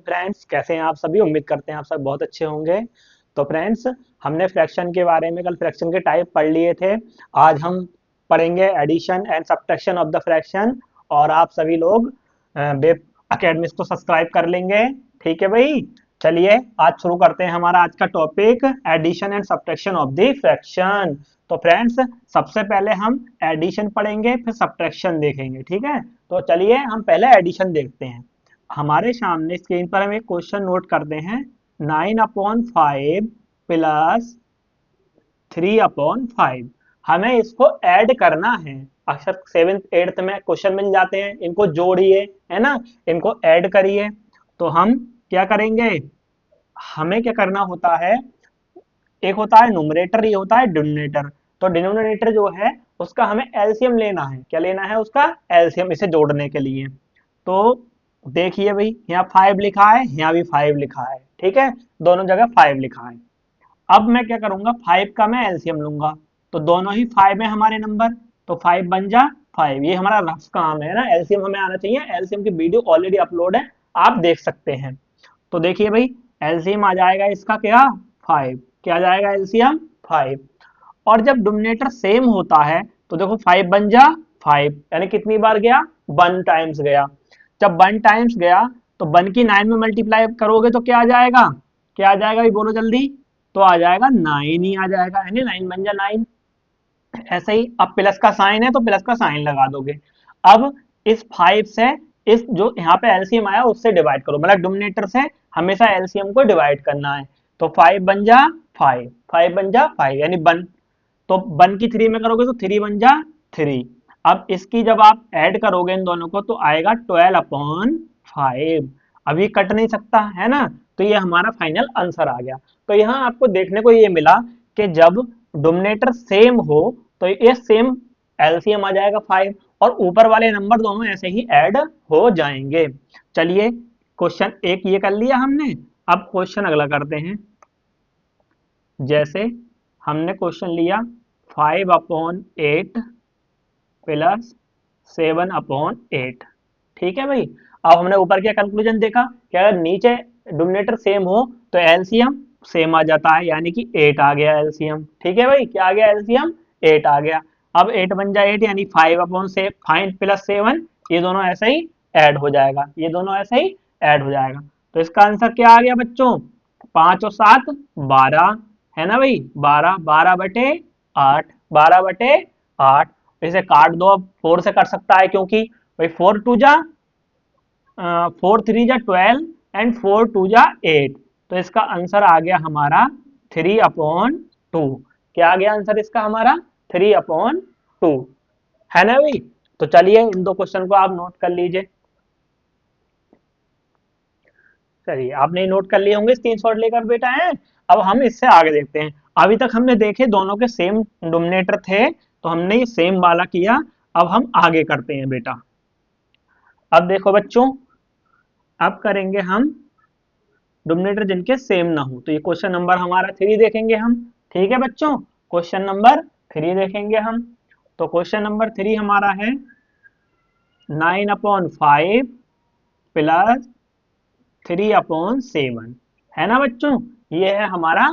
Friends, कैसे हैं आप सभी। उम्मीद करते हैं आप सब बहुत अच्छे होंगे। तो फ्रेंड्स, हमने फ्रैक्शन के बारे में कल फ्रैक्शन के टाइप पढ़ लिए थे। आज हम पढ़ेंगे addition and subtraction of the fraction. और आप सभी लोग वेब अकेडमिक्स को सब्सक्राइब कर लेंगे। ठीक है भाई। चलिए आज शुरू करते हैं हमारा आज का topic, addition and subtraction of the fraction. तो फ्रेंड्स, सबसे पहले हम एडिशन पढ़ेंगे, फिर सब्ट्रैक्शन देखेंगे। ठीक है, तो चलिए हम पहले एडिशन देखते हैं। हमारे सामने स्क्रीन पर हम एक क्वेश्चन नोट करते हैं। 9/5 प्लस 3/5, हमें इसको ऐड करना है। अक्सर 7th 8th में क्वेश्चन मिल जाते हैं, इनको जोड़िए, है ना, इनको ऐड करिए। तो हम क्या करेंगे, हमें क्या करना होता है, एक होता है न्यूमरेटर, ये होता है डिनोमिनेटर। तो डिनोमिनेटर जो है उसका हमें एलसीएम लेना है। क्या लेना है, उसका एलसीएम, इसे जोड़ने के लिए। तो देखिए भाई, यहाँ 5 लिखा है, यहाँ भी 5 लिखा है। ठीक है, दोनों जगह 5 लिखा है। अब मैं क्या करूंगा, 5 का मैं एलसीएम लूंगा। तो दोनों ही 5 है हमारे नंबर, तो 5 बन जा 5। ये हमारा रफ काम है ना, एलसीएम हमें आना चाहिए। एलसीएम की वीडियो ऑलरेडी अपलोड है, आप देख सकते हैं। तो देखिए भाई, एलसीएम आ जाएगा इसका क्या, 5। क्या आ जाएगा एलसीएम, 5। और जब डोमिनेटर सेम होता है तो देखो 5 बन जा 5, यानी कितनी बार गया, 1 टाइम्स गया। जब 1 टाइम्स गया तो 1 की 9 में मल्टीप्लाई करोगे तो क्या आ जाएगा, क्या आ जाएगा, बोलो जल्दी। तो आ जाएगा 9 ही आ जाएगा, यानी 9 बन जा 9। ऐसे ही अब प्लस का साइन है तो प्लस का साइन लगा दोगे। अब इस 5 से इस जो यहाँ पे एलसीएम आया उससे डिवाइड करो, मतलब डिनोमिनेटर से हमेशा एलसीएम को डिवाइड करना है। तो 5 बन जा 5, 5 बन जा 5, यानी 1। तो 1 की 3 में करोगे तो 3 बन जा 3। अब इसकी जब आप ऐड करोगे इन दोनों को तो आएगा 12/5। अभी कट नहीं सकता है ना। तो ये हमारा फाइनल आंसर आ गया। तो यहाँ आपको देखने को ये मिला कि जब डोमिनेटर सेम हो तो ये सेम एलसीएम आ जाएगा 5, और ऊपर वाले नंबर दोनों ऐसे ही ऐड हो जाएंगे। चलिए, क्वेश्चन एक ये कर लिया हमने। अब क्वेश्चन अगला करते हैं। जैसे हमने क्वेश्चन लिया 5/8 प्लस 7/8। ठीक है भाई। अब हमने ऊपर क्या कंक्लूजन देखा कि अगर नीचे डोमिनेटर सेम हो तो एलसीएम सेम आ जाता है, यानी कि 8 आ गया एलसीएम। ठीक है भाई, क्या आ गया एलसीएम, 8 आ गया। अब 8 बन जाए 8, यानी 5 प्लस 7, ये दोनों ऐसे ही ऐड हो जाएगा, ये दोनों ऐसे ही ऐड हो जाएगा। तो इसका आंसर क्या आ गया बच्चों, 5 और 7 12, है ना भाई। 12, 12/8, 12/8। इसे काट दो, अब 4 से कर सकता है, क्योंकि भाई 4 2 जा 4 3 जा 12 एंड 4 2 जा 8। तो इसका आंसर आ गया हमारा 3/2। क्या आ गया आंसर इसका हमारा, 3/2, है ना भाई। तो चलिए इन दो क्वेश्चन को आप नोट कर लीजिए। चलिए, आपने नोट कर लिए होंगे स्क्रीनशॉट लेकर बेटा है। अब हम इससे आगे देखते हैं। अभी तक हमने देखे दोनों के सेम डोमिनेटर थे, तो हमने ये सेम वाला किया। अब हम आगे करते हैं बेटा। अब देखो बच्चों, अब करेंगे हम डोमिनेटर जिनके सेम ना हो। तो ये क्वेश्चन नंबर हमारा 3 देखेंगे हम। ठीक है बच्चों, क्वेश्चन नंबर 3 देखेंगे हम। तो क्वेश्चन नंबर 3 हमारा है 9/5 प्लस 3/7, है ना बच्चों। ये है हमारा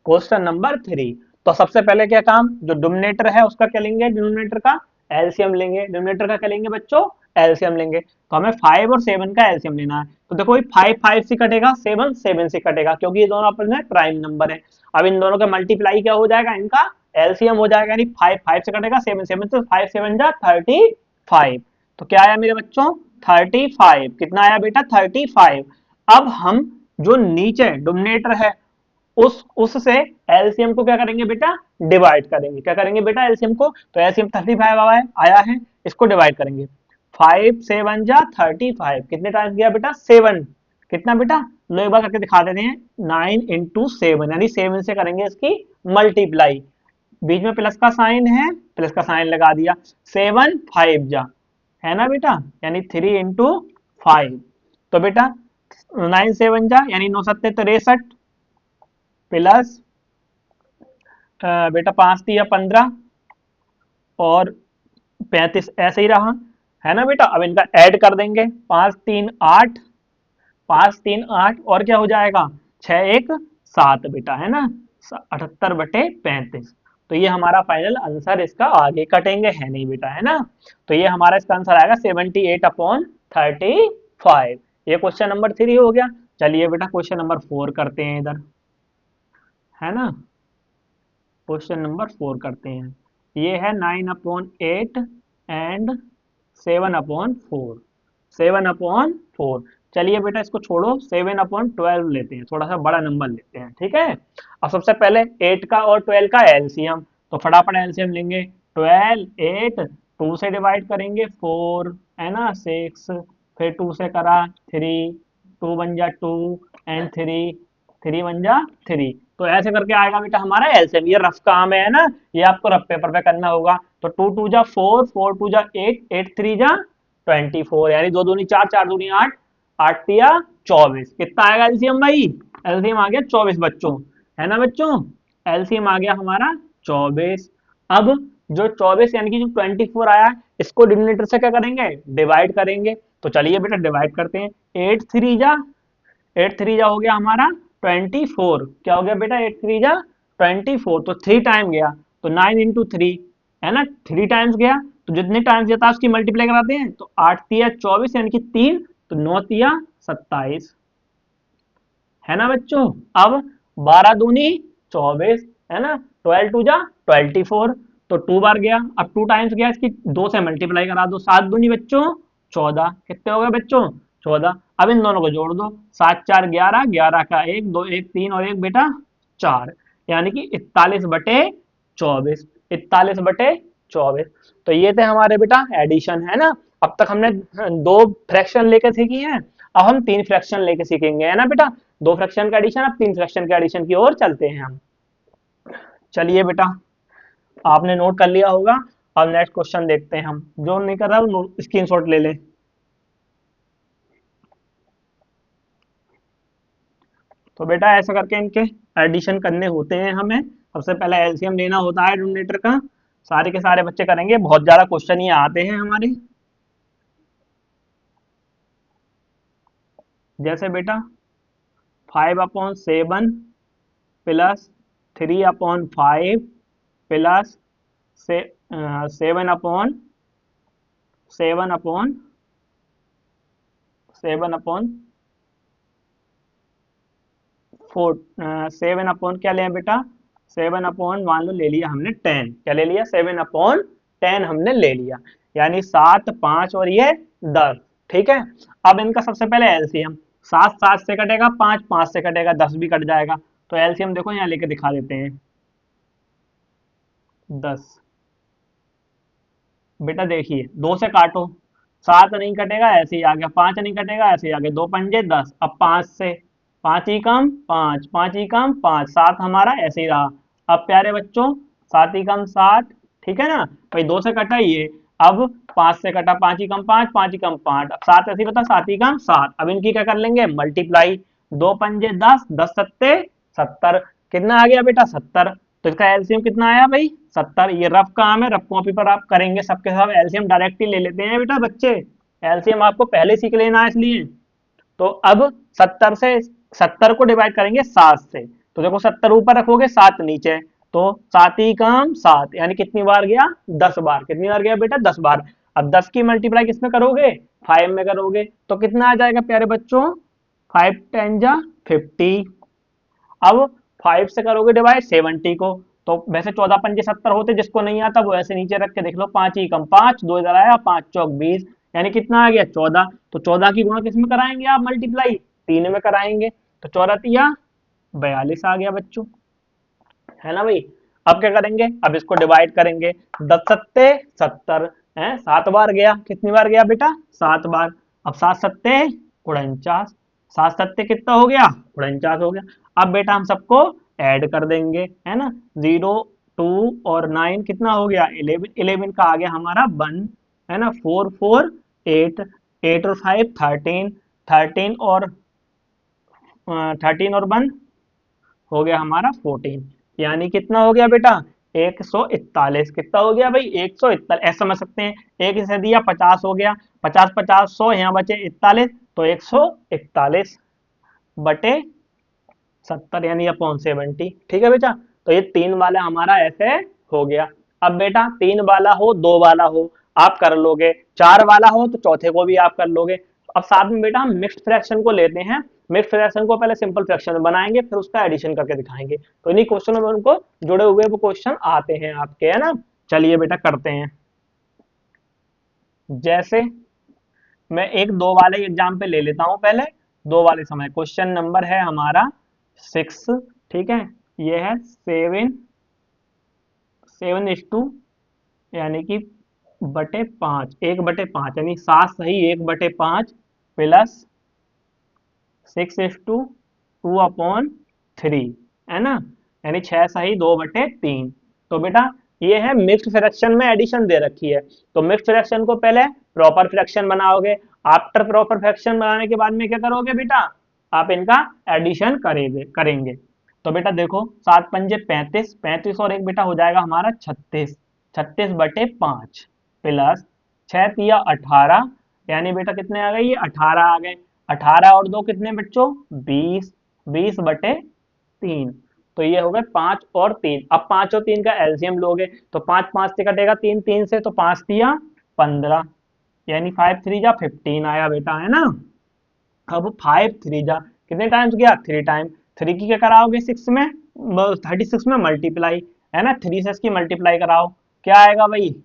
क्वेश्चन नंबर 3। तो सबसे पहले क्या काम, जो डोमिनेटर है उसका क्या लेंगे, डिनोमिनेटर का एलसीएम लेंगे। डिनोमिनेटर का क्या लेंगे बच्चों, एलसीएम लेंगे। तो हमें 5 और 7 का एलसीएम लेना है। तो देखो 5 5 से कटेगा, 7 7 से कटेगा, क्योंकि ये दोनों आपस में प्राइम नंबर है। अब इन दोनों का मल्टीप्लाई क्या हो जाएगा, इनका एलसीएम हो जाएगा, यानी 5 5 से कटेगा, 7 7 से, 5 7 जा 35। तो क्या आया मेरे बच्चों, 35। कितना आया बेटा, 35। अब हम जो नीचे डोमिनेटर है उससे एलसीएम को क्या करेंगे बेटा, डिवाइड करेंगे। क्या करेंगे बेटा, एलसीएम को, तो एलसीएम 35 आया है, इसको डिवाइड करेंगे। 5 7 जा 35, कितने टाइम्स गया बेटा, 7। कितना बेटा, लो एक बार करके दिखा देते हैं। 9 × 7, यानी 7 से करेंगे इसकी मल्टीप्लाई। बीच में प्लस का साइन है, प्लस का साइन लगा दिया। 7 5 जा, है ना बेटा, यानी 3 × 5। तो बेटा 9 7 जा, यानी 9 7 63, प्लस बेटा 5 3 15, और 35 ऐसे ही रहा, है ना बेटा। अब इनका ऐड कर देंगे, 5 3 8, 5 3 8 और क्या हो जाएगा 6 1 7 बेटा, है ना, 78/35। तो ये हमारा फाइनल आंसर, इसका आगे कटेंगे है नहीं बेटा, है ना। तो ये हमारा इसका आंसर आएगा 78/35। ये क्वेश्चन नंबर 3 हो गया। चलिए बेटा क्वेश्चन नंबर 4 करते हैं इधर, है ना। क्वेश्चन नंबर 4 करते हैं। ये है 9/8 एंड 7/4। 7/4। चलिए बेटा इसको छोड़ो, 7/12 लेते हैं, थोड़ा सा बड़ा नंबर लेते हैं, ठीक है। अब सबसे पहले 8 का और 12 का एलसीएम, तो फटाफट एलसीएम लेंगे। 12 8, 2 से डिवाइड करेंगे 4, है ना, 6, फिर 2 से करा 3, 2 बन जा 2 एंड 3, 3 बन जा 3। तो ऐसे करके आएगा बेटा हमारा एलसीएम। ये रफ काम है ना, ये आपको रफ पेपर पे करना होगा। तो 2 2 जा 4, 4 2 जा 8, 8 3 जा 24, यानी 2 दूनी 4, 4 दूनी 8, 8 तिया 24। कितना आएगा एलसीएम भाई? एलसीएम आ गया 24 बच्चों, है ना बच्चों। एलसीएम आ गया हमारा 24। अब जो 24 यानी कि जो 24 आया, इसको डिनोमिनेटर से क्या करेंगे, डिवाइड करेंगे। तो चलिए बेटा डिवाइड करते हैं। 8 3 जा हो गया हमारा 24। क्या हो गया बेटा 8 3 जा 24, तो 3 टाइम गया, तो 9 इंटू 3, है ना, 3 टाइम्स गया। तो जितने टाइम्स जाता है उसकी मल्टीप्लाई कराते हैं, तो 8 तिया 24 यानी कि 3, तो 9 तिया 27, है ना बच्चों। अब 12 दूनी 24, है ना, 12 टू जा 24, तो 2 बार गया। अब 2 टाइम्स गया, इसकी 2 से मल्टीप्लाई करा दो। 7 दूनी बच्चों 14, कितने हो गए बच्चों 14। अब इन दोनों को जोड़ दो, 7 4 11, 11 का 1 2 1 3 और 1 बेटा 4, यानी कि 41/24। 41/24। तो ये थे हमारे बेटा एडिशन, है ना। अब तक हमने 2 फ्रैक्शन लेके सीखी हैं, अब हम 3 फ्रैक्शन लेके सीखेंगे, है ना बेटा। 2 फ्रैक्शन का एडिशन, अब 3 फ्रैक्शन के एडिशन की ओर चलते हैं हम। चलिए बेटा आपने नोट कर लिया होगा। अब नेक्स्ट क्वेश्चन देखते हैं हम। जो नहीं कर रहा वो स्क्रीनशॉट ले ले। तो बेटा ऐसा करके इनके एडिशन करने होते हैं हमें। सबसे पहले एलसीएम लेना होता है डिनोमिनेटर का। सारे के सारे बच्चे करेंगे, बहुत ज्यादा क्वेश्चन ये आते हैं हमारे। जैसे बेटा 5/7 प्लस 3/5 प्लस 7/4 क्या लें बेटा, 7/, मान लो ले लिया हमने 10। क्या ले लिया 7/10 हमने ले लिया, यानी 7 5 और ये 10, ठीक है। अब इनका सबसे पहले एलसीएम, 7 7 से कटेगा, 5 5 से कटेगा, 10 भी कट जाएगा। तो एलसीएम देखो यहाँ लेके दिखा देते हैं। 10 बेटा देखिए 2 से काटो, 7 नहीं कटेगा ऐसे ही आ गया, 5 नहीं कटेगा ऐसे ही आ गया, 2 पंजे 10। अब 5 से 5 ही कम 5, 5 ही कम 5, 7 हमारा ऐसे ही रहा। अब प्यारे बच्चों 7 ही कम 7, ठीक है ना भाई, 2 से कटा ये। अब 5 से कटा, 5 ही कम 5, 5 ही कम 5, अब 7 ऐसे ही बता, 7 ही कम 7। अब इनकी क्या कर लेंगे मल्टीप्लाई, 2 पंजे 10, 10 सत्ते 70। कितना आ गया बेटा 70। तो इसका एलसीएम कितना आया भाई 70। ये रफ काम है, रफ कॉपी पर आप करेंगे, सबके सब एलसीएम डायरेक्ट ही ले लेते हैं बेटा बच्चे। एलसीएम आपको पहले सीख लेना है इसलिए। तो अब 70 से 70 को डिवाइड करेंगे 7 से, तो देखो 70 ऊपर रखोगे 7 नीचे, तो 7 ही काम 7, यानी कितनी बार गया 10 बार। कितनी बार गया बेटा 10 बार। अब 10 की मल्टीप्लाई किसमें करोगे 5 में करोगे, तो कितना आ जाएगा प्यारे बच्चों 5 10 जा 50। अब 5 से करोगे डिवाइड 70 को, तो वैसे 14 पंजे 70 होते, जिसको नहीं आता वो ऐसे नीचे रख के देख लो, 5 ही कम 5, 2 इधर आया, 5 चौक 20, यानी कितना आ गया 14। तो 14 की गुणा किस में कराएंगे आप मल्टीप्लाई 3 में कराएंगे, तो 14 तिया 42 आ गया बच्चों, है ना भाई। अब क्या करेंगे, अब इसको डिवाइड करेंगे, 10 सत्ते 70 है, 7 बार गया, कितनी बार गया बेटा 7 बार। अब 7 सत्ते 49, 7 सत्ते कितना हो गया 49 हो गया। अब बेटा हम सबको ऐड कर देंगे, है ना, 0 2 और 9 कितना हो गया 11, 11 का आ गया हमारा 1, है ना, 4 4 8, 8 और 5 13, 13 और 13 और 1 हो गया हमारा 14, यानी कितना हो गया बेटा 141। कितना हो गया भाई 141, ऐसा समझ सकते हैं, एक से दिया 50 हो गया, 50 50 100, यहाँ बचे 41, तो 141, बटे 70 यानी अपॉन 70। ठीक है बेटा, तो ये 3 वाला हमारा ऐसे हो गया। अब बेटा 3 वाला हो 2 वाला हो आप कर लोगे, 4 वाला हो तो चौथे को भी आप कर लोगे। अब साथ में बेटा हम मिक्स्ड फ्रैक्शन को लेते हैं। मिक्स्ड फ्रैक्शन को पहले सिंपल फ्रैक्शन में बनाएंगे, फिर उसका एडिशन करके दिखाएंगे। तो इन्हीं क्वेश्चनों में उनको जुड़े हुए वो क्वेश्चन आते हैं आपके, है ना। चलिए बेटा करते हैं। जैसे मैं एक दो वाले एग्जाम्पल ले लेता हूं पहले। दो वाले समय क्वेश्चन नंबर है हमारा 6। ठीक है, ये है 7:7 यानी कि बटे 5, 1/5 यानी 7 सही 1/5 प्लस 6:2/3, है ना, यानी 6 सही 2/3। तो बेटा ये है मिक्स्ड फ्रैक्शन में एडिशन दे रखी है। तो मिक्स्ड फ्रैक्शन को पहले प्रॉपर फ्रैक्शन बनाओगे, आफ्टर प्रॉपर फ्रैक्शन बनाने के बाद में क्या करोगे बेटा, आप इनका एडिशन करेंगे करेंगे। तो बेटा देखो 7×5 = 35, 35 और एक बेटा हो जाएगा हमारा 36, 36/5 प्लस 6×3 = 18, यानी बेटा कितने आ गए, ये 18 आ गए। 18 और 2 कितने बच्चों, 20, 20/3। तो ये हो गए 5 और 3। अब 5 और 3 का एलसीएम लोगे तो 5 5 से कटेगा, 3 3 से, तो 5×3 = 15, यानी 5×3 = 15 आया बेटा, है ना। अब 5×3 कितने टाइम्स गया, 3 टाइम। 3 की क्या कराओगे 6 में, 36 में मल्टीप्लाई, है ना, 3 से इसकी मल्टीप्लाई कराओ, क्या आएगा भाई,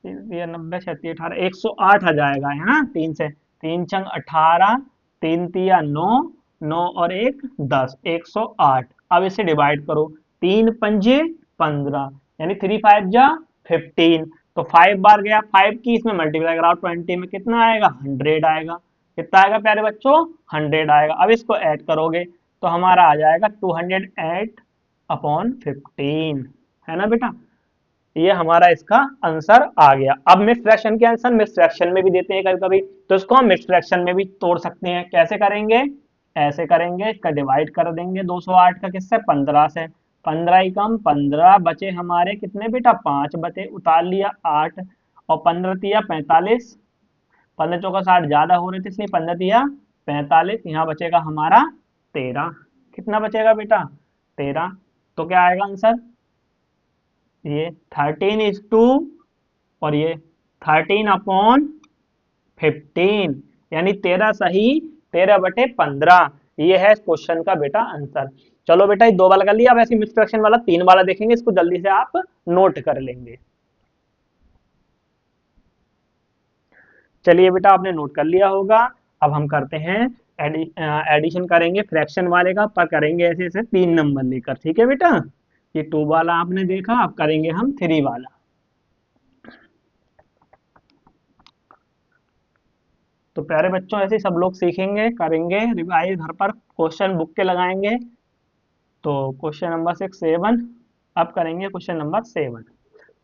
ये 90 36 18 108 आ जाएगा, है ना। 3 से, 3×18, 3×3 = 9, 9 और 1 10, 108। अब इसे डिवाइड करो, 3×5 = 15, यानी 3×5 = 15। तो 5 बार गया, 5 की इसमें मल्टीप्लाई कराओ 20 में, कितना आएगा, 100 आएगा। कितना आएगा प्यारे बच्चों, 100 आएगा। अब इसको ऐड करोगे तो हमारा आ जाएगा 208/15, है ना बेटा। ये हमारा इसका आंसर आ गया। अब मिक्स फ्रैक्शन के आंसर मिक्स फ्रैक्शन में भी देते हैं कभी कभी, तो इसको हम मिक्स फ्रैक्शन में भी तोड़ सकते हैं। कैसे करेंगे, ऐसे करेंगे, इसका डिवाइड कर देंगे 208 का किससे, 15 से। 15 ही कम 15 बचे हमारे कितने बेटा, 5 बचे, उतार लिया 8, और 15×3 = 45, 15×4 = 60 ज्यादा हो रहे थे इसलिए 15×3 = 45, यहाँ बचेगा हमारा 13। कितना बचेगा बेटा, 13। तो क्या आएगा आंसर, ये 13:2 और ये 13/15, यानी 13 सही 13/15। ये है इस क्वेश्चन का बेटा आंसर। चलो बेटा ये 2 वाला कर लिया, अब ऐसे मिक्स फ्रैक्शन वाला 3 वाला देखेंगे, इसको जल्दी से आप नोट कर लेंगे। चलिए बेटा आपने नोट कर लिया होगा। अब हम करते हैं एडिशन करेंगे फ्रैक्शन वाले का, पर करेंगे ऐसे ऐसे 3 नंबर लेकर। ठीक है बेटा, ये 2 वाला आपने देखा, अब करेंगे हम 3 वाला। तो प्यारे बच्चों ऐसे ही सब लोग सीखेंगे, करेंगे रिवाइज घर पर, क्वेश्चन बुक के लगाएंगे। तो क्वेश्चन नंबर 6 7, अब करेंगे क्वेश्चन नंबर 7।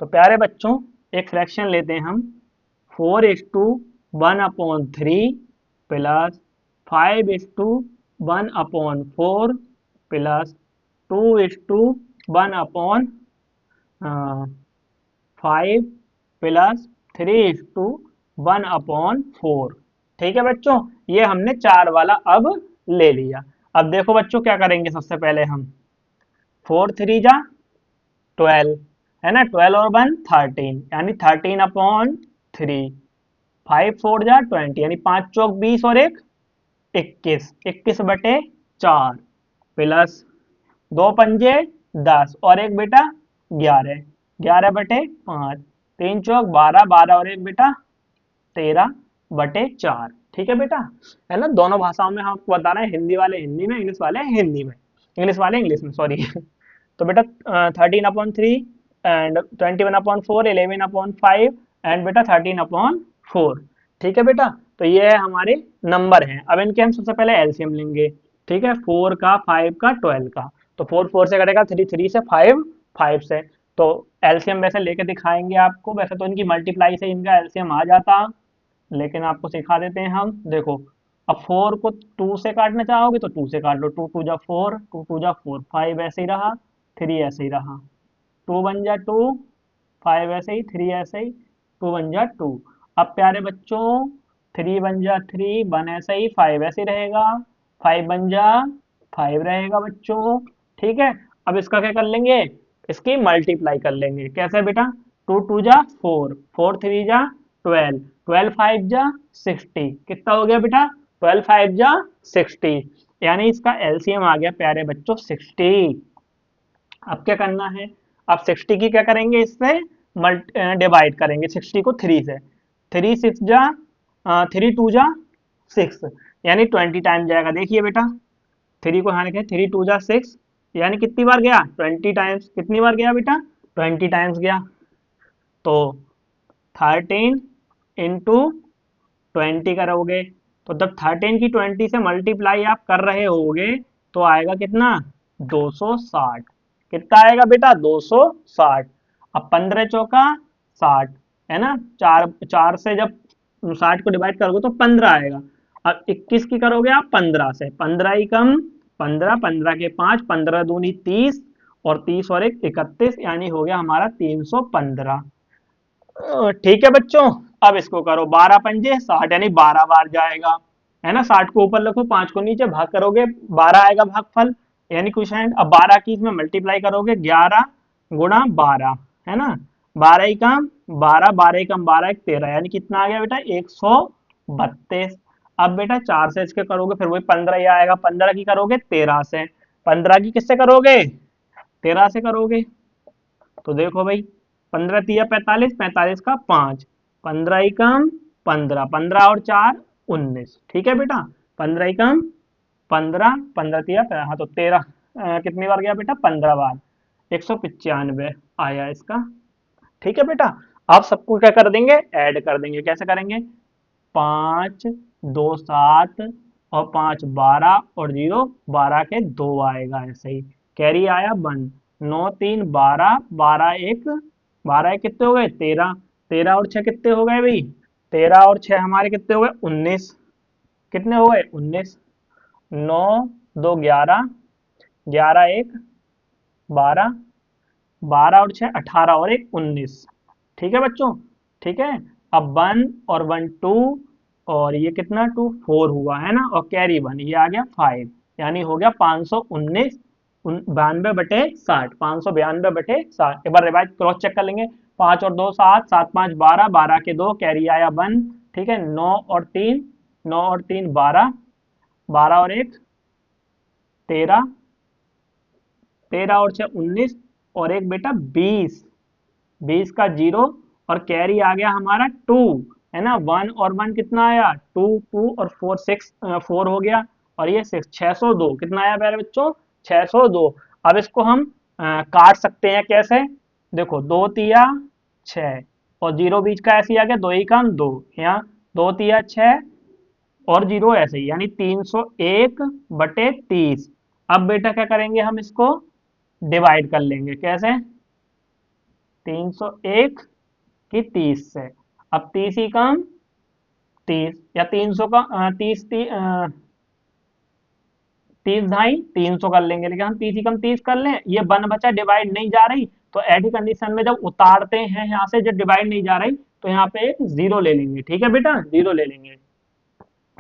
तो प्यारे बच्चों एक फ्रैक्शन लेते हैं हम, 4:1/3 प्लस 5:1/4 प्लस 2:1/5 प्लस 3:1/4। ठीक है बच्चों, ये हमने 4 वाला अब ले लिया। अब देखो बच्चों क्या करेंगे, सबसे पहले हम 4×3 = 12, है ना, 12 और 1 13, यानी 13/3, 5×4 = 20, यानी 5×4 = 20 और 1 21, 21/4 प्लस 2×5 = 10 और एक बेटा 11, 11/5, 3×4 = 12, 12 और एक बेटा 13/4। ठीक है बेटा, है ना। दोनों भाषाओं में हम आपको बता रहे हैं, हिंदी वाले हिंदी में, इंग्लिश वाले हिंदी में, इंग्लिश वाले इंग्लिश में, सॉरी। तो बेटा 13/3 एंड 21/4, 11/5 एंड बेटा 13/4। ठीक है बेटा, तो ये है हमारे नंबर हैं। अब इनके हम सबसे पहले एलसीएम लेंगे। ठीक है, 4 का, 5 का, 12 का। तो 4 4 से कटेगा, 3 3 से, 5 5 से। तो एलसीएम वैसे लेके दिखाएंगे आपको, वैसे तो इनकी मल्टीप्लाई से इनका एलसीएम आ जाता, लेकिन आपको सिखा देते हैं हम। देखो अब 4 को 2 से काटना चाहोगे तो 2 से काट लो, 2 2 जा 4, 2 2 जा 4, 5 ऐसे ही रहा, 3 ऐसे ही रहा, 2 1 जा 2, 5 ऐसे ही, 3 ऐसे ही, 2 1 जा 2। अब प्यारे बच्चों 3 1 जा 3, 1 ऐसे ही, 5 ऐसे ही रहेगा, 5 बन जा 5 रहेगा बच्चों। ठीक है, अब इसका क्या कर लेंगे, इसकी मल्टीप्लाई कर लेंगे। कैसे बेटा, 2 2 जा 4, 4 3 जा 12, 12 5 जा 60, कितना हो गया बेटा, 12 5 जा 60, यानी इसका एलसीएम आ गया प्यारे बच्चों 60। अब क्या करना है, अब 60 की क्या करेंगे, इससे डिवाइड करेंगे 60 को 3 से। 3 6 जा 3 2 जा 6, यानी 20 टाइम जाएगा। देखिए बेटा, 3 को यहाँ लिखे, 3 2 जा 6, यानी कितनी बार गया, 20 टाइम्स। कितनी बार गया बेटा, 20 टाइम्स गया। तो 13 इंटू 20 करोगे, तो जब 13 की 20 से मल्टीप्लाई आप कर रहे होगे तो आएगा कितना, 260। कितना आएगा बेटा, 260। अब 15 चौका 60, है ना, चार चार से जब 60 को डिवाइड करोगे तो 15 आएगा। अब 21 की करोगे आप 15 से, 15 ही कम 15, 15 के 5, 15 दूनी 30, और 30 और 1 31, यानी हो गया हमारा 315। ठीक है बच्चों, अब इसको करो 12 पंजे 60, यानी 12 बार जाएगा, है ना। 60 को ऊपर रखो, 5 को नीचे, भाग करोगे 12 आएगा भागफल, यानी क्वेश्चन। अब 12 की इसमें मल्टीप्लाई करोगे, 11 गुणा 12, है ना, 12 ही कम 12, 12 ही कम 12 एक 13, यानी कितना आ गया बेटा, 132। अब बेटा 4 से इसके करोगे फिर वही 15 ही आएगा, 15 की करोगे 13 से, 15 की किससे करोगे, 13 से करोगे। तो देखो भाई, 15 तिया 45, 45 का 5, 15 ही कम 15, 15 और 4 19। ठीक है बेटा, 15 ही कम 15, 15 तिया हाँ तो 13, कितनी बार गया बेटा, 15 बार, 195 आया इसका। ठीक है बेटा, आप सबको क्या कर देंगे, ऐड कर देंगे। कैसे करेंगे, 5 2 7 और 5 12 और 0 12 के 2 आएगा ऐसे ही, कैरी आया 1, 9 3 12, 12 1, 12 एक कितने हो गए 13, 13 और 6 कितने हो गए भाई, 13 और 6 हमारे कितने हो गए 19, कितने हो गए 19, 9 2 11, 11 1 12, 12 और 6 18 और 1 19। ठीक है बच्चों, ठीक है। अब 1 और 1 2, और ये कितना 2 4 हुआ, है ना, और कैरी 1, ये आ गया 5, यानी हो गया 519, 92/60, 592/60। एक बार रिवाइज क्रॉस चेक कर लेंगे, 5 और 2 7, 7 5 12, 12 के 2, कैरी आया 1। ठीक है, 9 और 3, 9 और 3 12, 12 और 1 13, 13 और 6 19, और एक बेटा 20, 20 का 0, और कैरी आ गया हमारा 2, है ना, 1 और 1 कितना आया 2, 2 और 4 6, 4 हो गया, और ये 6 602, कितना आया प्यारे बच्चों 602। अब इसको हम काट सकते हैं कैसे, देखो 2 तिया 6, और 0 बीच का ऐसे ही आ गया, 2 ही कम 2, यहाँ 2 तिया 6 और 0 ऐसे ही, यानी 301/30। अब बेटा क्या करेंगे, हम इसको डिवाइड कर लेंगे। कैसे, 301 की 30 से, अब 30 ही कम 30, या 300 का 30 ढाई 300 कर लेंगे, लेकिन हम 30 ही कम 30 कर लें, ये 1 बचा डिवाइड नहीं जा रही, तो ऐडी कंडीशन में जब उतारते हैं यहाँ से, जब डिवाइड नहीं जा रही, तो यहाँ पे एक 0 ले लेंगे। ठीक है बेटा, 0 ले लेंगे।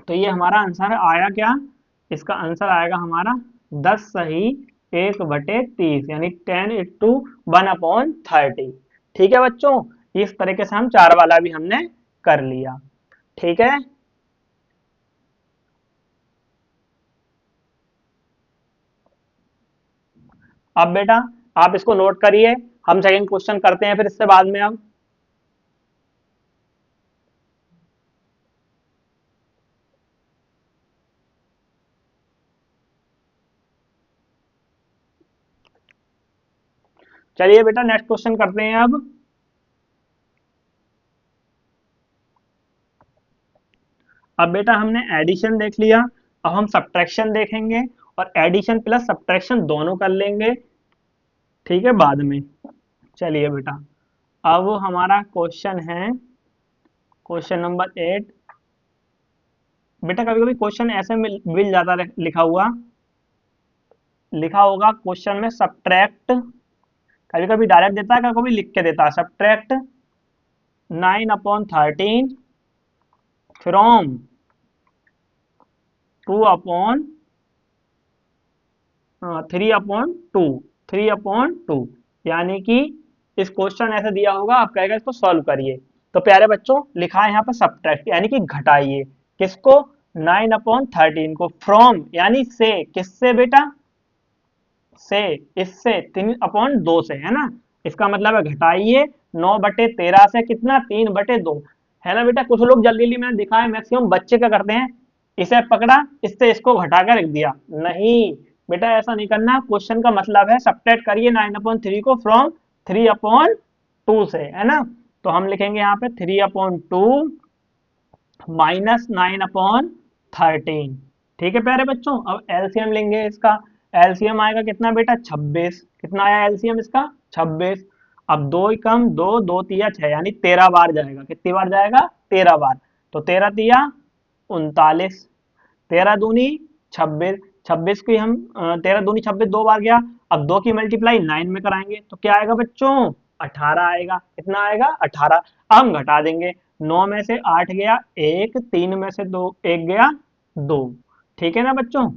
तो ये हमारा आंसर आया क्या, इसका आंसर आएगा हमारा 10 सही 1/30, यानी 10 × 1/30। ठीक है बच्चों, इस तरीके से हम 4 वाला भी हमने कर लिया। ठीक है, अब बेटा आप इसको नोट करिए, हम सेकंड क्वेश्चन करते हैं फिर इससे बाद में। अब चलिए बेटा नेक्स्ट क्वेश्चन करते हैं। अब बेटा हमने एडिशन देख लिया, अब हम सब्ट्रैक्शन देखेंगे, और एडिशन प्लस सब्ट्रैक्शन दोनों कर लेंगे, ठीक है, बाद में। चलिए बेटा, अब हमारा क्वेश्चन है क्वेश्चन नंबर 8। बेटा कभी कभी क्वेश्चन ऐसे मिल जाता लिखा हुआ, लिखा होगा क्वेश्चन में सब्ट्रैक्ट, कभी कभी डायरेक्ट देता है, कभी कभी लिख के देता है, सब्ट्रैक्ट 9/13 फ्रॉम 2/6, 3/2, 3/2, यानी कि इस क्वेश्चन ऐसे दिया होगा, आप कहेगा इसको सॉल्व करिए। तो प्यारे बच्चों लिखा है यहाँ पर सब्ट्रैक्ट, यानी कि घटाइए किसको, 9/13 को, फ्रॉम यानी से, किससे बेटा, से, इससे 3/2 से, है ना। इसका मतलब है घटाइए 9/13 से कितना, 3/2, है ना बेटा। कुछ लोग जल्दी जल्दी मैंने दिखा है, मैक्सिमम बच्चे क्या करते हैं, इसे पकड़ा, इससे इसको घटा कर रख दिया। नहीं बेटा, ऐसा नहीं करना। क्वेश्चन का मतलब है सब्ट्रैक्ट करिए 9/3 को फ्रॉम 3/2 से, है ना। तो हम लिखेंगे यहाँ पे 3/2 -9/13। ठीक है प्यारे बच्चों, अब एलसीएम लेंगे इसका। एलसीएम आएगा कितना बेटा, 26। कितना आया एलसीएम इसका, 26। अब दो ही कम दो, दो तिया 6, यानी 13 बार जाएगा। कितनी बार जाएगा, 13 बार। तो 13 तिया 39, 13 दूनी 26, 26 की हम 13 दूनी 26 दो बार गया। अब दो की मल्टीप्लाई 9 में कराएंगे तो क्या आएगा बच्चों, 18 आएगा। कितना आएगा, 18। अब हम घटा देंगे, 9 में से 8 गया 1, 3 में से 2 1 गया 2। ठीक है ना बच्चों,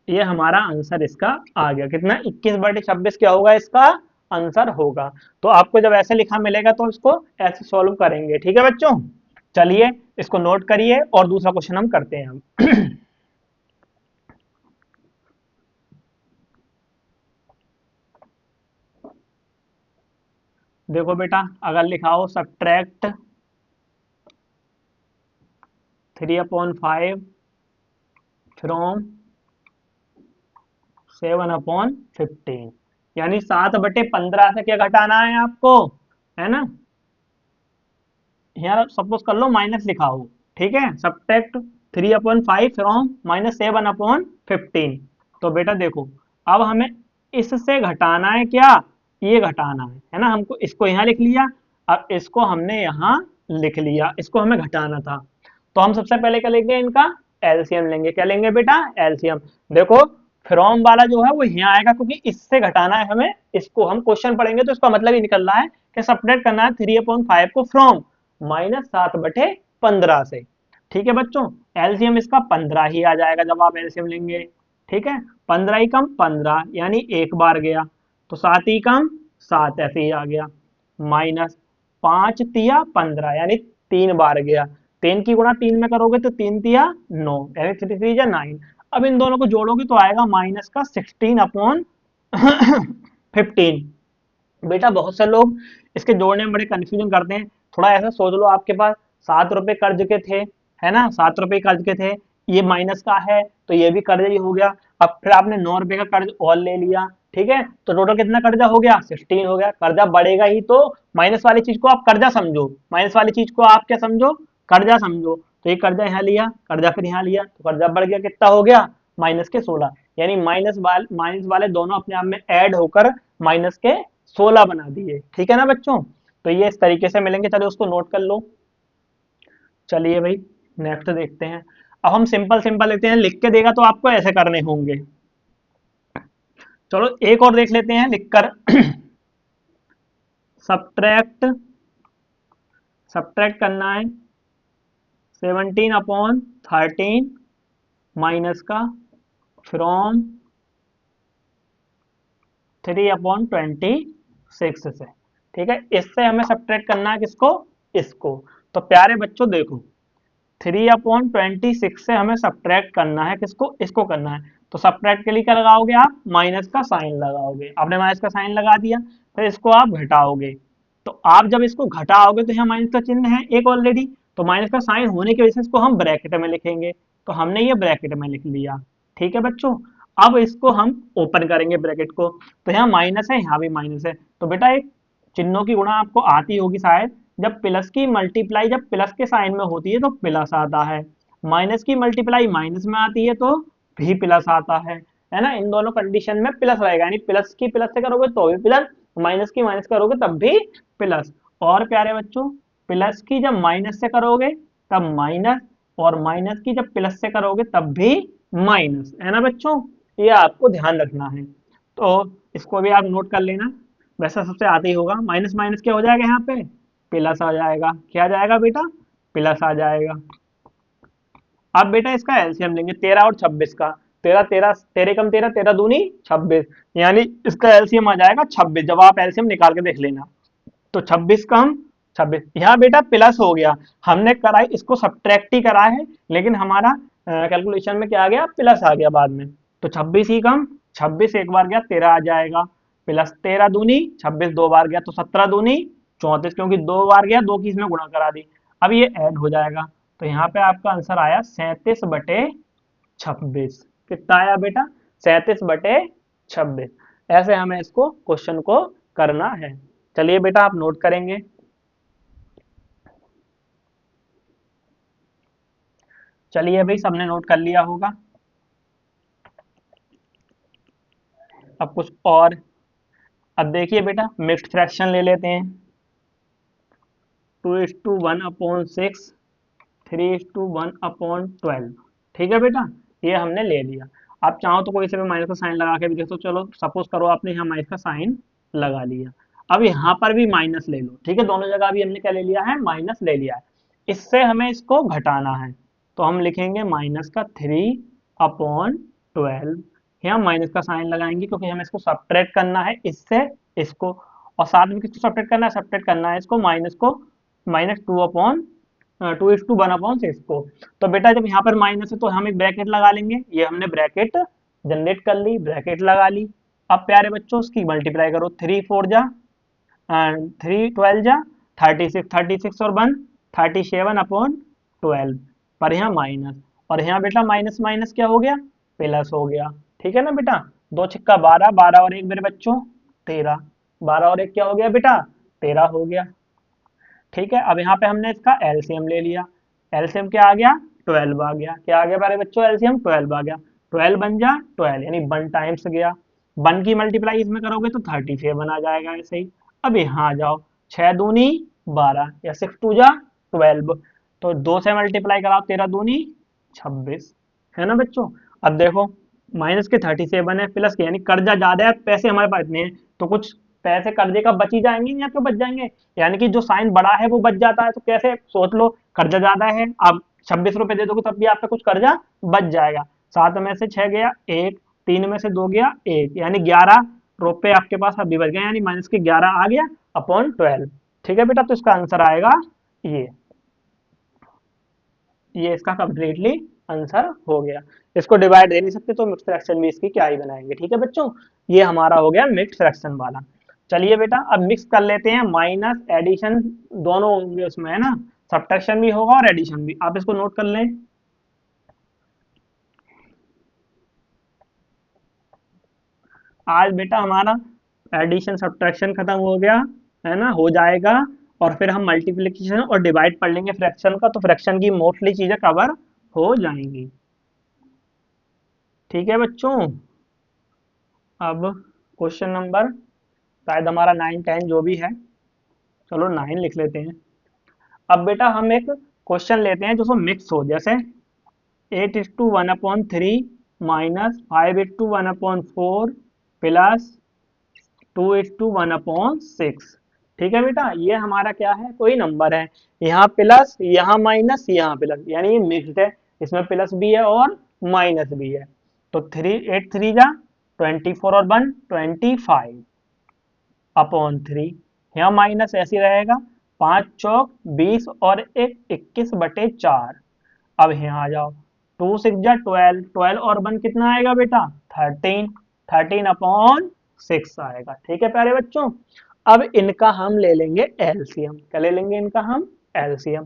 ये हमारा आंसर इसका आ गया। कितना, 21/26 क्या होगा इसका आंसर होगा। तो आपको जब ऐसे लिखा मिलेगा तो इसको ऐसे सॉल्व करेंगे। ठीक है बच्चों, चलिए इसको नोट करिए और दूसरा क्वेश्चन हम करते हैं हम। देखो बेटा, अगर लिखा हो सब्ट्रैक्ट 3/5 फ्रॉम 7/15, यानी 7/15 से क्या घटाना है आपको, है ना। यहाँ सपोज कर लो माइनस लिखा हो, ठीक है, सब्ट्रैक्ट 3/5 फ्रॉम -7/15। तो बेटा देखो, अब हमें इससे घटाना है क्या, ये घटाना है ना। हमको इसको यहाँ लिख लिया, अब इसको हमने यहाँ लिख लिया, इसको हमें घटाना था। तो हम सबसे पहले क्या लेंगे, इनका एलसीएम लेंगे। क्या लेंगे बेटा, एलसीएम। देखो फ्रॉम वाला जो है वो यहाँ आएगा, क्योंकि इससे घटाना है हमें। इसको हम क्वेश्चन पढ़ेंगे तो इसका मतलब ही निकल रहा है कि सब्ट्रैक्ट करना है 3/5 को फ्रॉम -7/15 से। ठीक है बच्चों, एलसीएम इसका 15 ही आ जाएगा जब आप एलसीएम लेंगे। ठीक है, 15 ही कम 15, यानी एक बार गया। तो 7 ही कम 7, ऐसे ही आ गया। माइनस 5 तिया 15, यानी 3 बार गया। 3 की गुणा 3 में करोगे तो 3 तिया 9, यानी 3 3 जा 9। अब इन दोनों को जोड़ोगे तो आएगा माइनस का 16/15। बेटा बहुत से लोग इसके जोड़ने में बड़े कंफ्यूजन करते हैं। थोड़ा ऐसा सोच लो, आपके पास 7 रुपए कर्ज के थे, है ना, 7 रुपए कर्ज के थे, ये माइनस का है तो ये भी कर्ज ही हो गया। अब फिर आपने 9 रुपए का कर्ज और ले लिया, ठीक है, तो टोटल कितना कर्जा हो गया, 16 हो गया। कर्जा बढ़ेगा ही तो माइनस वाली चीज को आप कर्जा समझो, माइनस वाली चीज को आप क्या समझो, कर्जा समझो। तो ये कर्जा यहाँ लिया, कर्जा फिर यहाँ लिया, तो कर्जा बढ़ गया, कितना हो गया, -16, यानी माइनस वाले दोनों अपने आप में ऐड होकर -16 बना दिए। ठीक है ना बच्चों, तो ये इस तरीके से मिलेंगे। चलो उसको नोट कर लो। चलिए भाई नेक्स्ट देखते हैं। अब हम सिंपल सिंपल लेते हैं, लिख के देगा तो आपको ऐसे करने होंगे। चलो एक और देख लेते हैं लिखकर। सब्ट्रैक्ट, सब्ट्रैक्ट करना है 17/13 माइनस का फ्रॉम 3/26 से। ठीक है, इससे हमें सब्ट्रैक्ट करना है किसको, इसको। तो प्यारे बच्चों देखो, 3/26 से हमें सब्ट्रैक्ट करना है किसको, इसको करना है। तो सब्ट्रैक्ट के लिए क्या लगाओगे आप, माइनस का साइन लगाओगे। आपने माइनस का साइन लगा दिया, फिर इसको आप घटाओगे। तो आप जब इसको घटाओगे तो यहाँ माइनस का चिन्ह है एक ऑलरेडी, तो माइनस का साइन होने की वजह से इसको हम ब्रैकेट में लिखेंगे। तो हमने ये ब्रैकेट में लिख लिया। ठीक है बच्चों, अब इसको हम ओपन करेंगे ब्रैकेट को, तो यहाँ माइनस है, यहाँ भी माइनस है। तो बेटा एक चिन्हों की गुणा आपको आती होगी शायद, जब प्लस की मल्टीप्लाई जब प्लस के साइन में होती है तो प्लस आता है, माइनस की मल्टीप्लाई माइनस में आती है तो भी प्लस आता है ना। इन दोनों कंडीशन में प्लस रहेगा, यानी प्लस की प्लस से करोगे तो भी प्लस, माइनस की माइनस करोगे तब भी प्लस। और प्यारे बच्चों, प्लस की जब माइनस से करोगे तब माइनस, और माइनस की जब प्लस से करोगे तब भी माइनस, है ना बच्चों। ये आपको ध्यान रखना है, तो इसको भी आप नोट कर लेना। वैसा सबसे आते ही होगा, माइनस माइनस क्या हो जाएगा यहाँ पे, प्लस आ जाएगा। क्या आ जाएगा बेटा, प्लस आ जाएगा। अब बेटा इसका एलसीएम लेंगे 13 और 26 का। तेरह तेरह तेरह कम तेरह, तेरह दूनी 26, यानी इसका एलसीएम आ जाएगा 26। जब आप एलसीएम निकाल के देख लेना, तो 26 का हम 26 यहाँ बेटा प्लस हो गया, हमने करा इसको सब्ट्रैक्ट ही करा है, लेकिन हमारा कैलकुलेशन में क्या आ गया, प्लस आ गया बाद में। तो 26 ही कम 26 एक बार गया 13 आ जाएगा, प्लस 13 दूनी 26 दो बार गया तो 17 दूनी 34, क्योंकि दो बार गया दो की इसमें गुणा करा दी। अब ये ऐड हो जाएगा, तो यहाँ पे आपका आंसर आया 37/26। कितना आया बेटा, 37/26। ऐसे हमें इसको क्वेश्चन को करना है। चलिए बेटा आप नोट करेंगे। चलिए भाई सबने नोट कर लिया होगा। अब कुछ और, अब देखिए बेटा मिक्स्ड फ्रैक्शन ले लेते हैं। 2:1/6, 3:1/12। ठीक है बेटा, ये हमने ले लिया। आप चाहो तो कोई से भी माइनस का साइन लगा के भी देखो, चलो सपोज करो आपने यहाँ माइनस का साइन लगा लिया। अब यहाँ पर भी माइनस ले लो, ठीक है, दोनों जगह भी हमने क्या ले लिया है, माइनस ले लिया है। इससे हमें इसको घटाना है, तो हम लिखेंगे माइनस का 3/12। यहाँ माइनस का साइन लगाएंगे क्योंकि हमें इसको सब्ट्रैक्ट करना है इससे इसको, और साथ में किसको सब्ट्रैक्ट करना है, सब्ट्रैक्ट करना है इसको माइनस को, -2/6 को। तो बेटा जब यहाँ पर माइनस है तो हम एक ब्रैकेट लगा लेंगे, ये हमने ब्रैकेट जनरेट कर ली, ब्रैकेट लगा ली। अब प्यारे बच्चों उसकी मल्टीप्लाई करो, 3 4 जा 3 12 जा 36, 36 और 1 37/12, पर यहाँ माइनस, और यहाँ बेटा माइनस माइनस क्या हो गया, प्लस हो गया। ठीक है ना बेटा, दो छिक्का 12, 12 और एक मेरे बच्चों 13, 12 और एक क्या हो गया बेटा, 13 हो गया। ठीक है, अब यहाँ पे हमने इसका एलसीएम ले लिया, एलसीएम क्या आ गया, 12 आ गया। क्या आ गया प्यारे बच्चों, एलसीएम 12 आ गया। 12 बन जा 12, यानी 1 टाइम्स गया, 1 की मल्टीप्लाई इसमें करोगे तो 37 आ जाएगा ऐसे ही। अब यहाँ आ जाओ, 6 दूनी 12 या 6 2 जा 12, तो 2 से मल्टीप्लाई कराओ, 13 दूनी 26, है ना बच्चों। अब देखो माइनस के 37 है, प्लस के, यानी कर्जा ज्यादा है, पैसे हमारे पास इतने हैं, तो कुछ पैसे कर्जे का बच ही जाएंगे या क्यों बच जाएंगे, यानी कि जो साइन बड़ा है वो बच जाता है। तो कैसे, सोच लो कर्जा ज्यादा है, आप 26 रुपए दे दोगे तब भी आपका कुछ कर्जा बच जाएगा। 7 में से 6 गया 1, 3 में से 2 गया 1, यानी 11 रुपए आपके पास अभी बच गए, यानी माइनस के 11 आ गया अपॉन 12। ठीक है बेटा, तो इसका आंसर आएगा ये ये इसका कंप्लीटली आंसर हो गया। इसको डिवाइड दे नहीं सकते तो मिक्स फ्रैक्शन भी इसकी क्या ही बनाएंगे। ठीक है बच्चों, ये हमारा हो गया मिक्स फ्रैक्शन वाला। चलिए बेटा अब मिक्स कर लेते हैं, माइनस एडिशन दोनों होंगे उसमें, है ना, सब्ट्रैक्शन भी होगा और एडिशन भी। आप इसको नोट कर लें। आज बेटा हमारा एडिशन सब्ट्रैक्शन खत्म हो गया, है ना, हो जाएगा, और फिर हम मल्टीप्लिकेशन और डिवाइड पढ़ लेंगे फ्रैक्शन का, तो फ्रैक्शन की मोस्टली चीजें कवर हो जाएंगी। ठीक है बच्चों, अब क्वेश्चन नंबर शायद हमारा 9 10 जो भी है, चलो 9 लिख लेते हैं। अब बेटा हम एक क्वेश्चन लेते हैं जो मिक्स हो, जैसे 8:1/3 -5:1/4 प्लस 2:1/6। ठीक है बेटा, ये हमारा क्या है, कोई नंबर है, यहाँ प्लस यहाँ माइनस यहाँ प्लस, यानी ये मिक्स्ड है, इसमें प्लस भी है और माइनस भी है। तो 8 3 जा 24 और 1 25 अपॉन 3, यहाँ माइनस ऐसे रहेगा, 5 चौक 20 और एक 21/4। अब यहाँ आ जाओ, 2 6 जा 12, 12 और 1 कितना आएगा बेटा, 13, 13/6 आएगा। ठीक है प्यारे बच्चों, अब इनका हम ले लेंगे एलसीएम। क्या ले लेंगे इनका हम, एलसीएम।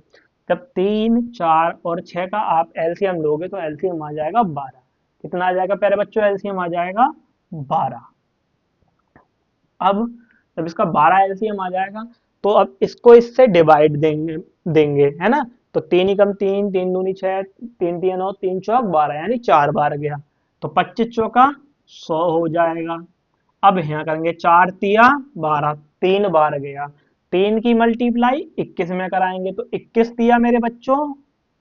जब 3 4 और 6 का आप एलसीएम लोगे तो एलसीएम आ जाएगा 12। कितना आ जाएगा प्यारे बच्चों, एलसीएम आ जाएगा 12। अब जब इसका 12 एलसीएम आ जाएगा तो अब इसको इससे डिवाइड देंगे देंगे है ना, तो 3 एकम 3, 3 दूनी 6, 3 3 9, 3 चौक 12, यानी 4 बार गया, तो 25 चौका 100 हो जाएगा। अब यहाँ करेंगे 4 तिया 12, 3 बार गया, 3 की मल्टीप्लाई 21 में कराएंगे, तो 21 तिया मेरे बच्चों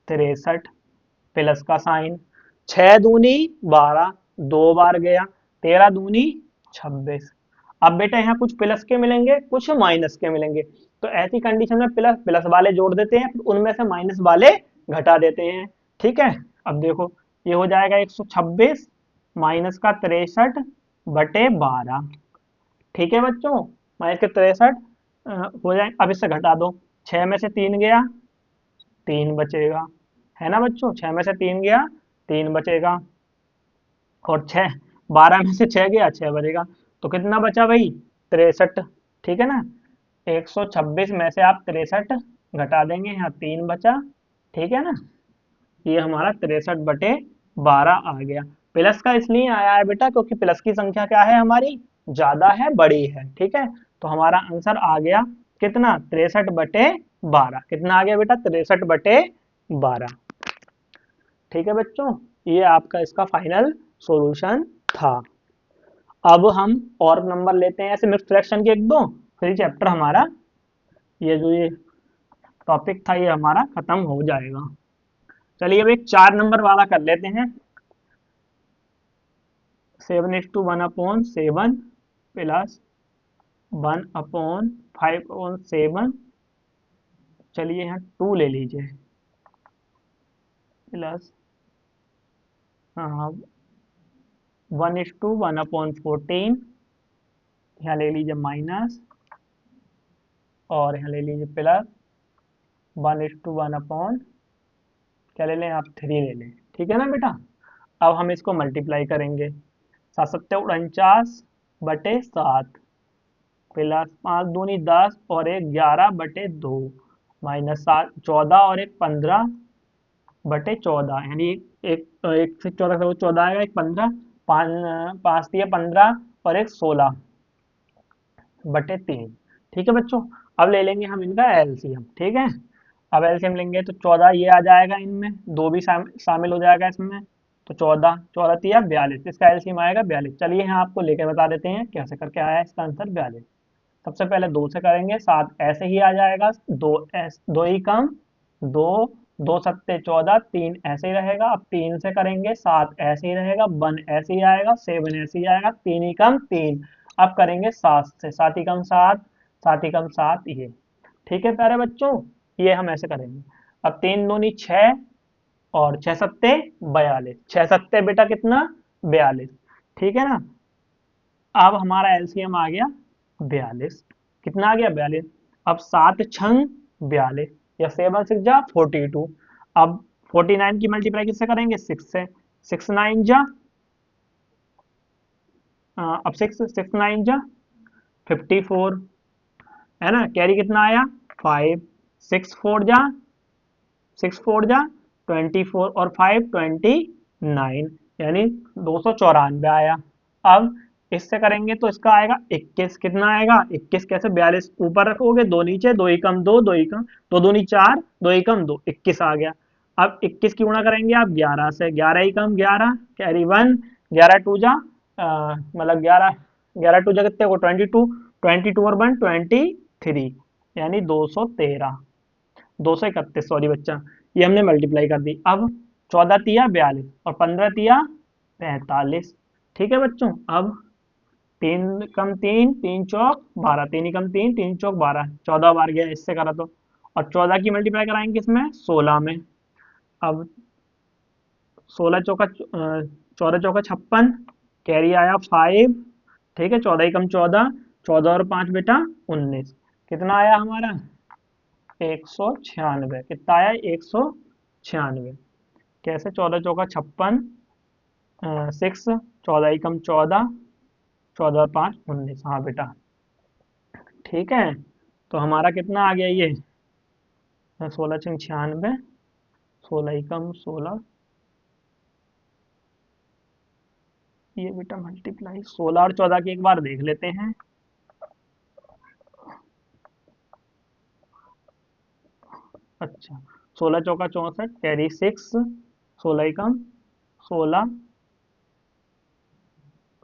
63, प्लस का साइन, 6 दूनी 12, 2 बार गया, 13 दूनी 26। अब बेटा यहाँ कुछ प्लस के मिलेंगे कुछ माइनस के मिलेंगे, तो ऐसी कंडीशन में प्लस प्लस वाले जोड़ देते हैं, उनमें से माइनस वाले घटा देते हैं। ठीक है, अब देखो ये हो जाएगा 126 माइनस का 63/12। ठीक है बच्चों, माइनस के 63 हो जाए। अब इससे घटा दो, 6 में से 3 गया, 3 बचेगा, है ना बच्चों, 6 में से 3 गया, 3 बचेगा, और 6, 12 में से 6 गया, 6 बचेगा। तो कितना बचा भाई, 63। ठीक है ना, 126 में से आप 63 घटा देंगे, यहाँ 3 बचा। ठीक है ना, ये हमारा 63/12 आ गया। प्लस का इसलिए आया है बेटा क्योंकि प्लस की संख्या क्या है हमारी, ज्यादा है, बड़ी है। ठीक है, तो हमारा आंसर आ गया कितना, 63/12। कितना आ गया बेटा, 63/12। ठीक है बच्चों, ये आपका इसका फाइनल सॉल्यूशन था। अब हम और नंबर लेते हैं ऐसे मिक्स फ्रैक्शन के एक दो, फिर चैप्टर हमारा, ये जो ये टॉपिक था ये हमारा खत्म हो जाएगा। चलिए अब एक 4 नंबर वाला कर लेते हैं। 7:1/7 प्लस 1/5/7। चलिए यहाँ 2 ले लीजिए, प्लस 1:1/14। यहाँ ले लीजिए माइनस, और यहाँ ले लीजिए प्लस 1:1 क्या ले लें आप, 3 ले लें। ठीक है ना बेटा, अब हम इसको मल्टीप्लाई करेंगे। 7×7 = 49/7 प्लस 5×2 = 10 और 1 11/2 माइनस 14 और 1 15/14, यानी एक एक से 14 से वो 14 आएगा, एक 15, 5 दिया 15 और एक 16/3। ठीक है बच्चों, अब ले लेंगे हम इनका एलसीएम। ठीक है, अब एलसीएम लेंगे तो 14 ये आ जाएगा, इनमें 2 भी शामिल हो जाएगा इसमें, तो 14 14 तिया 42, इसका एलसीएम आएगा 42। चलिए यहाँ आपको लेके बता देते हैं कैसे करके आया है इसका आंसर 42। सबसे पहले 2 से करेंगे, 7 ऐसे ही आ जाएगा, 2 ही कम 2, 2×7 = 14, 3 ऐसे ही रहेगा। अब 3 से करेंगे, 7 ऐसे ही रहेगा, 1 ऐसे ही आएगा, 7 ऐसे ही आएगा, 3 ही कम 3। अब करेंगे 7 से, 7 ही कम 7, 7 ही कम 7 ये। ठीक है प्यारे बच्चों, ये हम ऐसे करेंगे। अब 3 दूनी 6 और 6×7 = 42, 6×7 बेटा कितना, 42। ठीक है ना, अब हमारा एलसीएम आ गया 42। कितना आ गया, 42। अब 7×6 = 42, या 7×6 = 42। अब 49 की मल्टीप्लाई किससे करेंगे, 6 से। 6×9 = अब 6×9 = 54, है ना, कैरी कितना आया, 5। 6×4 = 24 और 5 = 29, यानी 294 आया। अब इससे करेंगे तो इसका आएगा 21। कितना आएगा, 21 कैसे, 42 ऊपर रखोगे, 2 नीचे, 2 ही कम 2, 2 ही कम 2 दूनी 4, 2 ही कम 2, 21 आ गया। अब 21 की गुणा करेंगे आप 11 से, 11 ही कम 11, कैरी 1, 11 टू जा मतलब 11, 11 टू जा कितने को, 22, 22 और 1 23, यानी 213, 231, सॉरी बच्चा, ये हमने मल्टीप्लाई कर दी। अब 14 तिया 42 और 15 तिया 45। ठीक है बच्चों, अब 3 कम 3, 3 चौक 12, 3 ही कम 3, 3 चौक 12, 14 बार गया इससे करा तो। और 14 की मल्टीप्लाई कराएंगे इसमें 16 में। अब 16 चौका 14 चौका 56, कैरी आया 5। ठीक है, 14 ही कम 14, 14 और 5 बेटा 19। कितना आया हमारा, 196। कितना आया, 196। कैसे, 14 चौका 56, 6, 14 ही कम 14, 14 और 5 19, हाँ बेटा। ठीक है, तो हमारा कितना आ गया ये, 16×96, 16 ही कम 16, ये बेटा मल्टीप्लाई 16 और 14 की एक बार देख लेते हैं। अच्छा, 16 चौका 64, कैरी 6, 16 ही कम 16,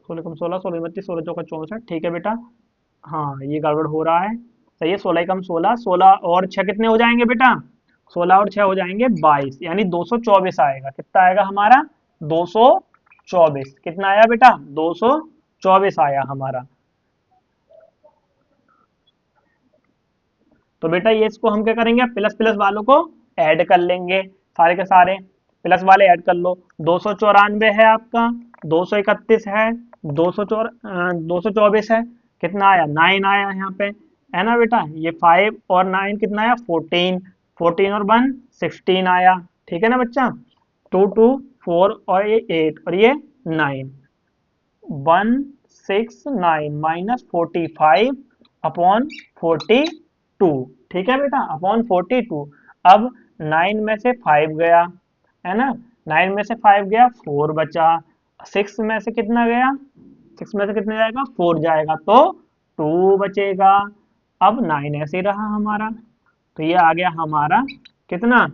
16 कम 16, 16 32, 16 चौका 64। ठीक है बेटा, हाँ ये गड़बड़ हो रहा है, सही है। 16 कम 16, 16 और 6 कितने हो जाएंगे बेटा, 16 और 6 हो जाएंगे 22, यानी 224 आएगा। कितना आएगा हमारा, 224। कितना आया बेटा, 224 आया हमारा। तो बेटा ये इसको हम क्या करेंगे, प्लस प्लस वालों को ऐड कर लेंगे सारे के सारे। प्लस वाले ऐड कर लो। 294 है आपका, 231 है, 224 है, कितना आया 9 आया यहाँ पे, है ना बेटा। ये 5 और 9 कितना आया 14, 14 और 1 16 आया, ठीक है ना बच्चा। 2 2 4 और ये 8 और ये 9, 169 माइनस 45 अपॉन 42, ठीक है बेटा, अपॉन 42। अब 9 में से 5 गया, है ना, 9 में से 5 गया 4 बचा, 6 में से कितना गया, 6 में से कितना जाएगा 4 जाएगा, तो 2 बचेगा। अब 9 ऐसे ही रहा हमारा, तो ये आ गया हमारा कितना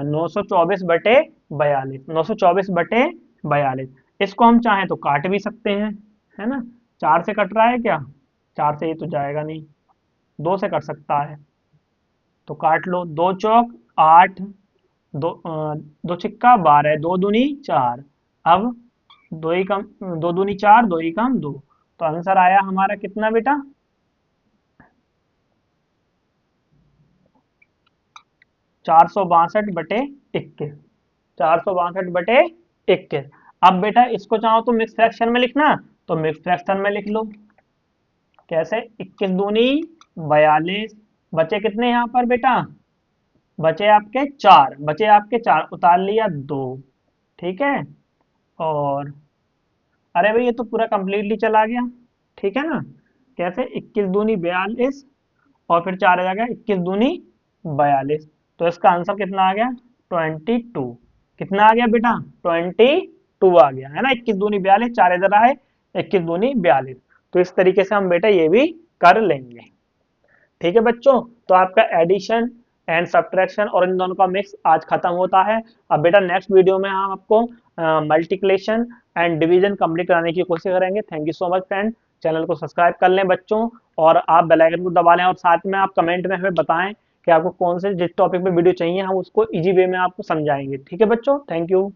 924/42, 924/42। इसको हम चाहें तो काट भी सकते हैं, है ना। 4 से कट रहा है क्या, 4 से ये तो जाएगा नहीं, 2 से कट सकता है, तो काट लो। 2 चौक 8, 2 छिक्का 12, 2 दूनी 4। अब दो ही कम, 2 दूनी 4, 2 ही कम 2, तो आंसर आया हमारा कितना बेटा 462/21, 462/21। अब बेटा इसको चाहो तो मिक्स फ्रैक्शन में लिखना, तो मिक्स फ्रैक्शन में लिख लो। कैसे, 21 दूनी 42, बचे कितने यहाँ पर बेटा, बचे आपके 4, बचे आपके 4, उतार लिया 2, ठीक है। और अरे भाई ये तो पूरा कंप्लीटली चला गया, ठीक है ना। कैसे, 21 दूनी 42 और फिर 4 आ गया, 21 दूनी 42, तो इसका आंसर कितना आ गया 22। कितना आ गया बेटा 22 आ गया, है ना। 21 दूनी 42, 4 इधर आए, 21 दूनी 42। तो इस तरीके से हम बेटा ये भी कर लेंगे, ठीक है बच्चों। तो आपका एडिशन एंड सब्ट्रैक्शन और इन दोनों का मिक्स आज खत्म होता है। अब बेटा नेक्स्ट वीडियो में हम आपको मल्टीप्लिकेशन एंड डिवीजन कंप्लीट कराने की कोशिश करेंगे। Thank you so much friend, channel को सब्सक्राइब कर लें बच्चों, और आप बेल आइकन को दबा लें, और साथ में आप कमेंट में हमें बताएं कि आपको कौन से जिस टॉपिक पे वीडियो चाहिए, हम उसको इजी वे में आपको समझाएंगे, ठीक है बच्चों। Thank you.